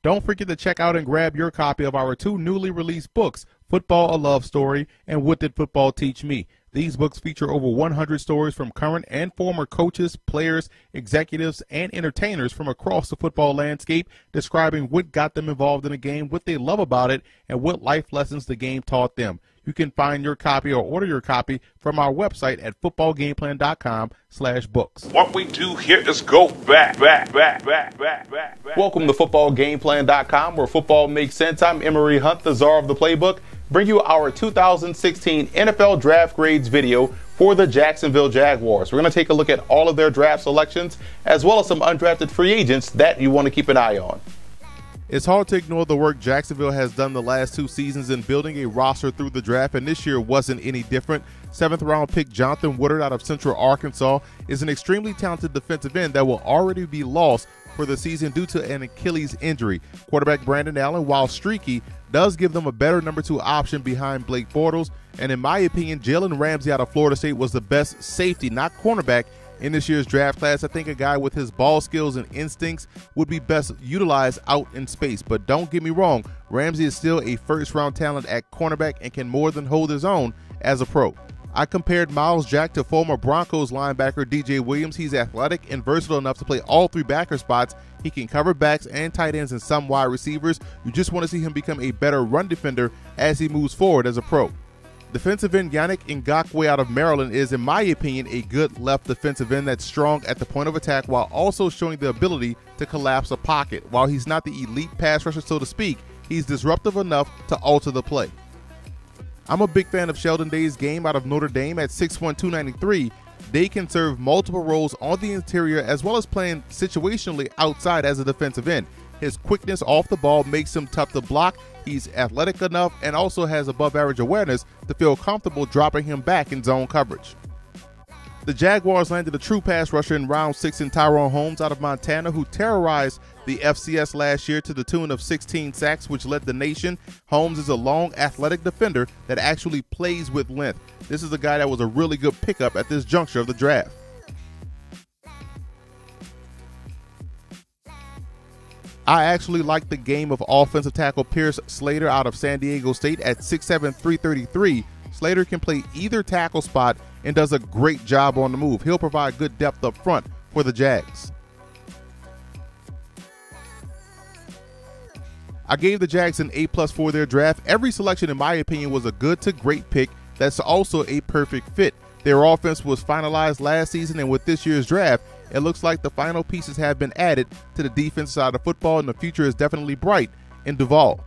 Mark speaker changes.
Speaker 1: Don't forget to check out and grab your copy of our two newly released books, Football: A Love Story and What Did Football Teach Me? These books feature over 100 stories from current and former coaches, players, executives, and entertainers from across the football landscape, describing what got them involved in the game, what they love about it, and what life lessons the game taught them. You can find your copy or order your copy from our website at footballgameplan.com/books.
Speaker 2: What we do here is go back.
Speaker 1: Welcome to footballgameplan.com, where football makes sense. I'm Emery Hunt, the czar of the playbook. Bring you our 2016 NFL Draft Grades video for the Jacksonville Jaguars. We're going to take a look at all of their draft selections, as well as some undrafted free agents that you want to keep an eye on. It's hard to ignore the work Jacksonville has done the last 2 seasons in building a roster through the draft, and this year wasn't any different. 7th-round pick Jonathan Woodard out of Central Arkansas is an extremely talented defensive end that will already be lost for the season due to an Achilles injury. Quarterback Brandon Allen, while streaky, does give them a better number 2 option behind Blake Bortles, and in my opinion, Jalen Ramsey out of Florida State was the best safety, not cornerback, in this year's draft class. I think a guy with his ball skills and instincts would be best utilized out in space. But don't get me wrong, Ramsey is still a first-round talent at cornerback and can more than hold his own as a pro. I compared Miles Jack to former Broncos linebacker DJ Williams. He's athletic and versatile enough to play all 3 backer spots. He can cover backs and tight ends and some wide receivers. You just want to see him become a better run defender as he moves forward as a pro. Defensive end Yannick Ngakoue out of Maryland is, in my opinion, a good left defensive end that's strong at the point of attack while also showing the ability to collapse a pocket. While he's not the elite pass rusher, so to speak, he's disruptive enough to alter the play. I'm a big fan of Sheldon Day's game out of Notre Dame at 6'1", 293. Day can serve multiple roles on the interior as well as playing situationally outside as a defensive end. His quickness off the ball makes him tough to block. He's athletic enough and also has above average awareness to feel comfortable dropping him back in zone coverage. The Jaguars landed a true pass rusher in round 6 in Tyrone Holmes out of Montana, who terrorized the FCS last year to the tune of 16 sacks, which led the nation. Holmes is a long, athletic defender that actually plays with length. This is a guy that was a really good pickup at this juncture of the draft. I actually like the game of offensive tackle Pierce Slater out of San Diego State at 6'7", 333. Slater can play either tackle spot and does a great job on the move. He'll provide good depth up front for the Jags. I gave the Jags an A+ for their draft. Every selection, in my opinion, was a good to great pick that's also a perfect fit. Their offense was finalized last season, and with this year's draft, it looks like the final pieces have been added to the defense side of football, and the future is definitely bright in Duval.